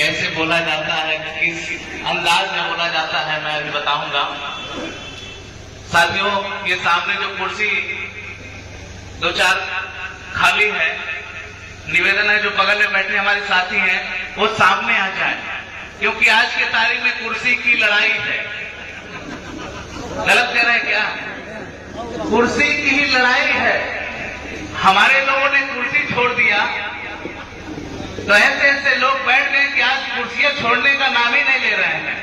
कैसे बोला जाता है, किस अंदाज में बोला जाता है, मैं अभी बताऊंगा। साथियों, ये सामने जो कुर्सी दो चार खाली है, निवेदन है जो बगल में बैठे हमारे साथी हैं वो सामने आ जाए, क्योंकि आज के तारीख में कुर्सी की लड़ाई है। गलत कह रहे हैं क्या? कुर्सी की ही लड़ाई है। हमारे लोगों ने कुर्सी छोड़ दिया तो ऐसे ऐसे लोग बैठ गए कि आज कुर्सियां छोड़ने का नाम ही नहीं ले रहे हैं।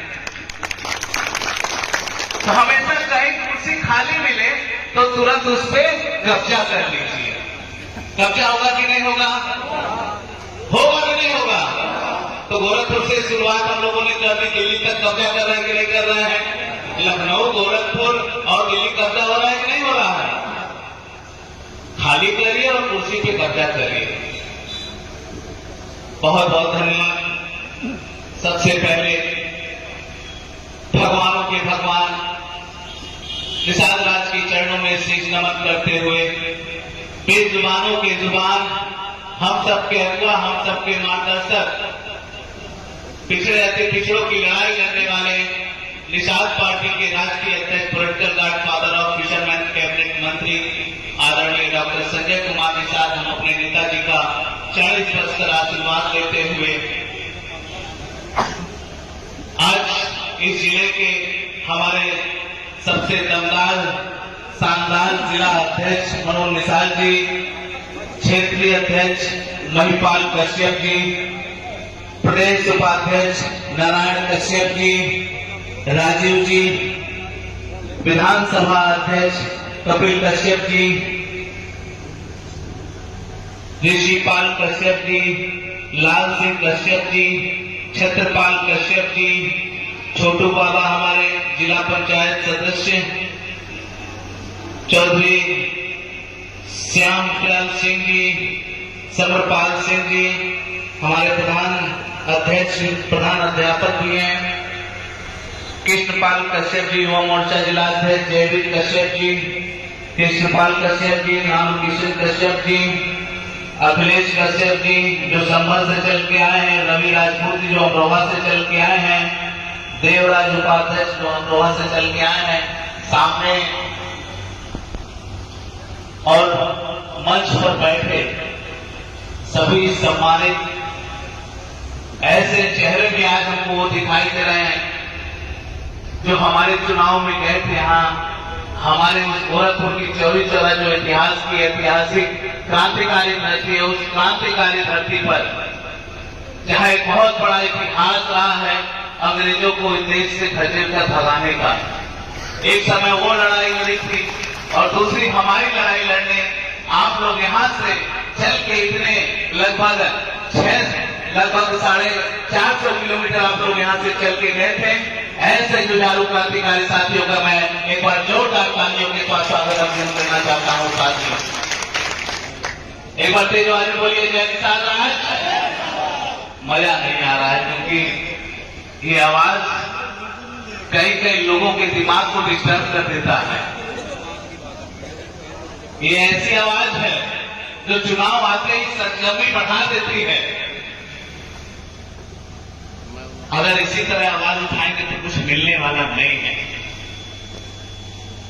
तो हमेशा कहीं कुर्सी खाली मिले तो तुरंत उस पर कब्जा कर लीजिए। कब्जा होगा कि नहीं होगा? होगा कि नहीं होगा? तो गोरखपुर से शुरुआत हम लोगों ने कर दी, दिल्ली तक कब्जा कर रहे हैं कि नहीं कर रहे हैं? लखनऊ, गोरखपुर और दिल्ली कब्जा हो रहा है कि नहीं हो रहा है? खाली करिए और कुर्सी पे कब्जा करिए। बहुत बहुत धन्यवाद। सबसे पहले भगवानों के भगवान निषाद राज के चरणों में शीश नमन करते हुए, बेजुबानों के जुबान, हम सबके अगुआ, हम सबके मार्गदर्शक, पिछड़े अति पिछड़ों की लड़ाई लड़ने वाले निषाद पार्टी के राष्ट्रीय अध्यक्ष, political guard, father of fisherman, cabinet मंत्री आदरणीय डॉक्टर संजय कुमार निषाद, हम अपने नेताजी का 40 वर्ष का आशीर्वाद लेते हुए आज इस जिले के हमारे सबसे दमदार शानदार जिला अध्यक्ष मनोज निषाद जी, क्षेत्रीय अध्यक्ष महिपाल कश्यप जी, प्रदेश उपाध्यक्ष नारायण कश्यप जी, राजीव जी, विधानसभा अध्यक्ष कपिल कश्यप जी, ऋषिपाल कश्यप जी, लाल सिंह कश्यप जी, छत्रपाल कश्यप जी, छोटू बाबा हमारे जिला पंचायत सदस्य, चौधरी श्यामलाल सिंह जी, समरपाल सिंह जी, हमारे प्रधान अध्यक्ष, प्रधान अध्यापक भी हैं, कृष्णपाल कश्यप जी, युवा मोर्चा जिला अध्यक्ष जयवीर कश्यप जी, कृष्णपाल कश्यप जी, रामकिशन कश्यप जी, अखिलेश कश्यप जी जो संभल से चल के आए हैं, रवि राजपूत जी जो अमरोहा से चल के आए हैं, देवराज उपाध्यक्ष जो अमरोहा से चल के आए हैं सामने, और मंच पर बैठे सभी सम्मानित ऐसे चेहरे भी आज हमको वो दिखाई दे रहे हैं जो हमारे चुनाव में गए थे। यहाँ हमारे उस गोरखपुर की चौरी चौरा जो इतिहास की ऐतिहासिक क्रांतिकारी धरती है, उस क्रांतिकारी धरती पर जहाँ एक बहुत बड़ा इतिहास रहा है अंग्रेजों को इस देश से खदेड़ कर भगाने का। एक समय वो लड़ाई लड़ी थी और दूसरी हमारी लड़ाई लड़ने आप लोग यहाँ से चल के इतने लगभग 450 किलोमीटर आप लोग यहाँ से चल के गए थे। ऐसे जुझारू क्रांतिकारी साथियों का मैं एक बार जोरदार तालियों के साथ स्वागत अभिनंदन करना चाहता हूँ। साथियों एक बार तेज आवाज में बोलिए जय निषाद राज। मजा नहीं आ रहा है क्योंकि ये आवाज कई कई लोगों के दिमाग को डिस्टर्ब कर देता है। ये ऐसी आवाज है जो चुनाव आते ही सरगर्मी बढ़ा देती है। अगर इसी तरह आवाज उठाएंगे तो कुछ मिलने वाला नहीं है,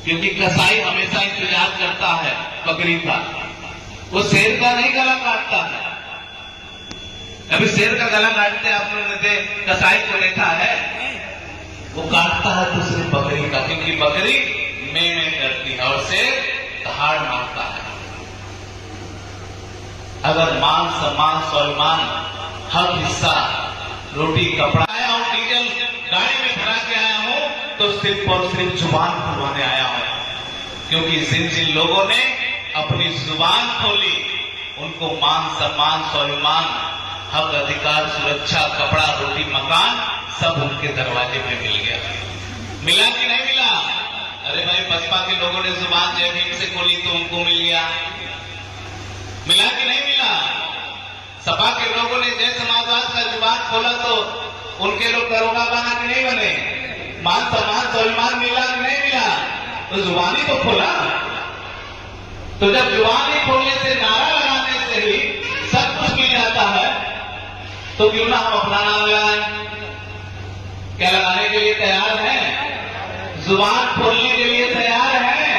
क्योंकि कसाई हमेशा इंतजार करता है बकरी का, वो शेर का नहीं गला काटता है। अभी शेर का गला काटते आप लोगों ने कसाई को देखा है, वो काटता है तो सिर्फ बकरी का, क्योंकि बकरी में करती है और शेर दहाड़ मारता है। अगर मान सम्मान स्वाभिमान हर हिस्सा रोटी कपड़ा आया हूं, डीजल गाड़ी में भरा के आया हूं तो सिर्फ और सिर्फ जुबान खुलवाने आया हूं, क्योंकि जिन जिन लोगों ने अपनी जुबान खोली उनको मान सम्मान स्वाभिमान हक अधिकार सुरक्षा कपड़ा रोटी मकान सब उनके दरवाजे पे मिल गया। मिला कि नहीं मिला? अरे भाई बसपा के लोगों ने जुबान जय भीम से खोली तो उनको मिल गया। मिला कि नहीं मिला? सपा के लोगों ने जय समाजवाद का जुबान खोला तो उनके लोग दरोगा बना कि नहीं बने? मान सम्मान स्वाभिमान मिला कि नहीं मिला? तो जुबानी तो खोला। तो जब जुबानी खोलने से नारा लगाने से ही सब कुछ मिल जाता है तो क्यों ना हम अपना नाम लगाएं? क्या लगाने के लिए तैयार हैं? जुबान खोलने के लिए तैयार हैं?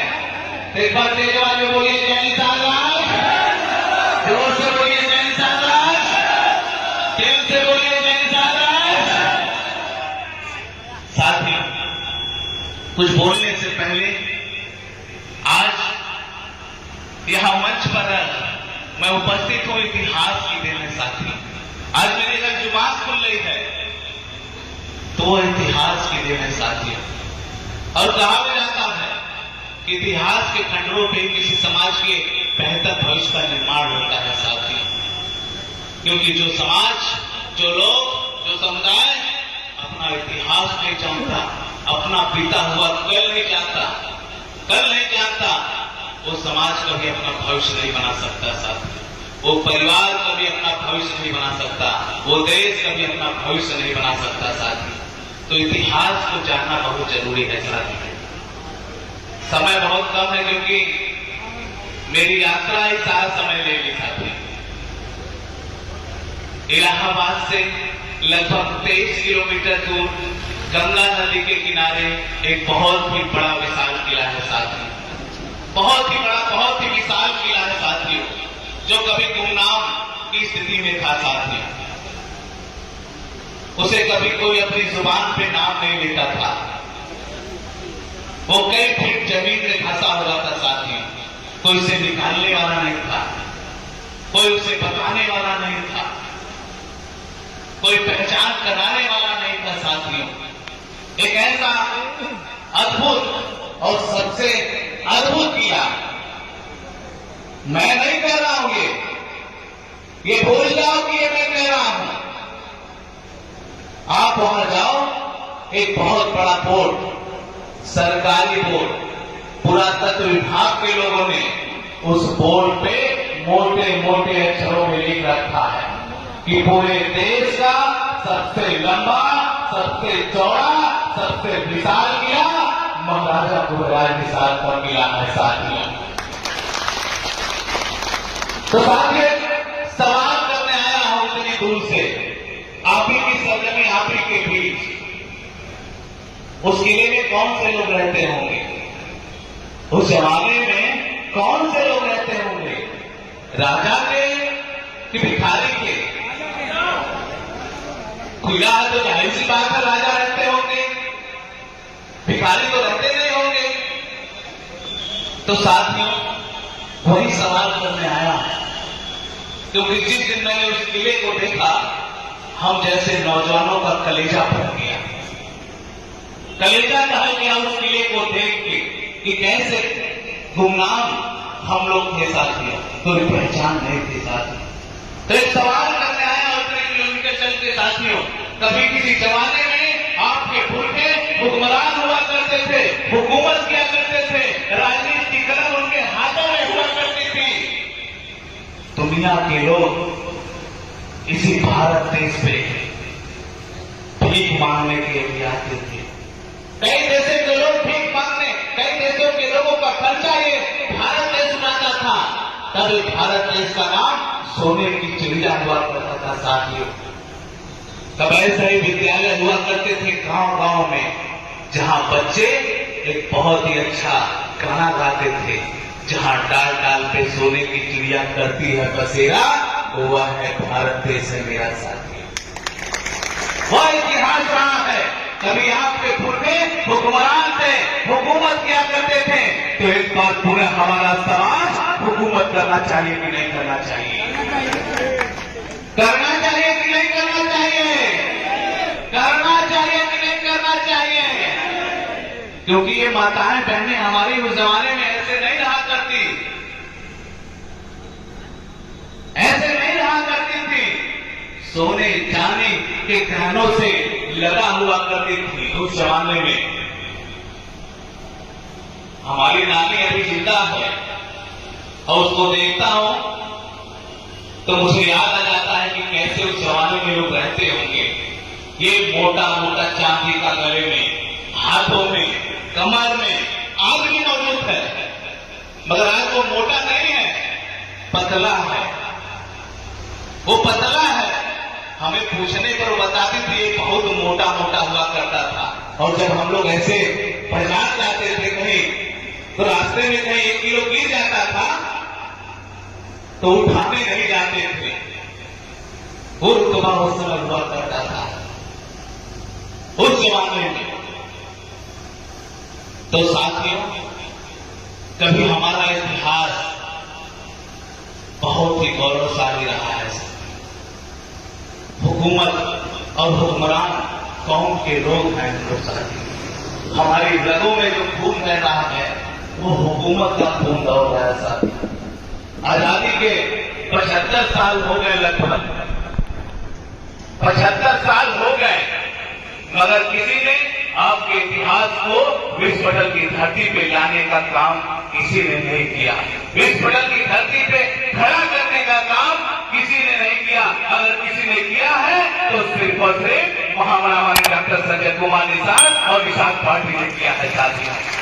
एक बार तेज आवाज में बोलिए जय निषाद राज, जोर से बोलिए जय निषाद राज, दिल से बोलिए जय निषाद राज। साथी, कुछ बोलने से पहले आज यहां मंच पर मैं उपस्थित हूं इतिहास की देन है। साथी, आज मेरी अगर जुबान खुल रही है तो वो इतिहास की देन है। साथी, और कहा भी जाता है कि इतिहास के खंडरों पे किसी समाज के बेहतर भविष्य का निर्माण होता है। साथी, क्योंकि जो समाज, जो लोग, जो समुदाय अपना इतिहास नहीं जानता, अपना बीता हुआ कल नहीं जानता, वो समाज कभी अपना भविष्य नहीं बना सकता। साथी, वो परिवार कभी अपना भविष्य नहीं बना सकता, वो देश कभी अपना भविष्य नहीं बना सकता। साथी, तो इतिहास को जानना बहुत जरूरी है। साथी, समय बहुत कम है क्योंकि मेरी यात्रा ही सारा समय लेगी। साथी, इलाहाबाद से लगभग 23 किलोमीटर दूर गंगा नदी के किनारे एक बहुत ही बड़ा विशाल किला है। साथी, बहुत ही बड़ा, बहुत ही विशाल किला है। साथियों, जो कभी गुमनाम की स्थिति में था। साथियों, उसे कभी कोई अपनी जुबान पे नाम नहीं लेता था। वो कई फीट जमीन में फंसा हुआ था। साथियों, कोई उसे निकालने वाला नहीं था, कोई उसे बताने वाला नहीं था, कोई पहचान कराने वाला नहीं था। साथियों, एक ऐसा अद्भुत और सबसे अद्भुत किया, मैं नहीं कह रहा हूं, ये भूल जाओ कि ये मैं कह रहा हूं। आप वहां जाओ, एक बहुत बड़ा बोर्ड, सरकारी बोर्ड, पुरातत्व विभाग के लोगों ने उस बोर्ड पे मोटे मोटे अक्षरों में लिख रखा है कि पूरे देश का सबसे लंबा, सबसे चौड़ा, सबसे विशाल किला महाराजा भोजराज निषाद का किला है। साथियों, तो साथियों, सवाल करने आया हूं इतनी दूर से, आप ही की सरजमी, आप ही के बीच, उस किले में कौन से लोग रहते होंगे? उस जमाने में कौन से लोग रहते होंगे? राजा के कि भिखारी के? किला तो जाहिर सी बात है राजा रहते होंगे, भिखारी तो रहते नहीं होंगे। तो साथियों, वही सवाल करने आया है, क्योंकि जिस दिन मैंने उस किले को देखा, हम जैसे नौजवानों का कलेजा फट गया, कलेजा टहल गया उस किले को देख के कि कैसे गुमनाम हम लोग थे। साथियों, कोई पहचान नहीं थे। साथियों, तो एक सवाल करने आया उतने किलोमीटर चल के। साथियों, कभी किसी जमाने में आपके पुरखे हुक्मरान हुआ करते थे, हुकूमत किया करते थे, राजनीति की कलम उनके हाथों में हुआ करती थी। दुनिया के लोग इसी भारत देश पे भीख मांगने के लिए आते थे। कई देशों के लोग भीख मांगने, कई देशों के लोगों का खर्चा ये भारत देश उठाता था। तब भारत देश का नाम सोने की चिड़िया हुआ करता था। साथियों, तब ऐसे ही विद्यालय हुआ करते थे गांव गांव में, जहां बच्चे एक बहुत ही अच्छा गाना गाते थे, जहां डाल डाल पे सोने की चिड़िया करती है बसेरा, वो है भारत देश है मेरा। साथी, वह इतिहास रहा है। कभी आपके पुरखे हुक्मरान थे, हुकूमत किया करते थे। तो एक बार पूरा हमारा समाज हुकूमत करना चाहिए कि नहीं करना चाहिए? करना चाहिए कि नहीं करना चाहिए? करना चाहिए कि नहीं करना चाहिए? क्योंकि ये माताएं बहनें हमारी उस जमाने में ऐसे नहीं रहा करती, ऐसे नहीं रहा करती थी। सोने चांदी के गहनों से लगा हुआ करती थी उस जमाने में। हमारी नानी अभी जिंदा है और उसको देखता हूं तो मुझे याद आ जाता है कि कैसे उस जमाने में लोग रहते होंगे। ये मोटा मोटा चांदी का गले में, हाथों में, कमर में आज भी मौजूद है, मगर आज वो मोटा नहीं है, पतला है। वो पतला है। हमें पूछने पर वो बताती थी ये बहुत मोटा मोटा हुआ करता था, और जब हम लोग ऐसे बाजार जाते थे कहीं तो रास्ते में कहीं 1 किलो गिर जाता था तो उठाने नहीं जाते थे। वो रुतबा उस समय हुआ करता था उस जमाने में। तो साथियों, कभी हमारा इतिहास बहुत ही गौरवशाली रहा है। हुकूमत और हुक्मरान कौम के लोग हैं साथी। हमारी रगों में जो खून बह रहा है वो हुकूमत का खून दौड़ रहा है साथी। आजादी के 75 साल हो गए, लगभग 75 साल हो गए, मगर किसी ने आपके इतिहास को विश्व पटल की धरती पे लाने का काम किसी ने नहीं किया। विश्व पटल की धरती पे खड़ा करने का काम किसी ने नहीं किया। अगर किसी ने किया है तो सिर्फ और सिर्फ महामना डॉक्टर संजय कुमार निषाद और निषाद पार्टी ने किया है साथियों।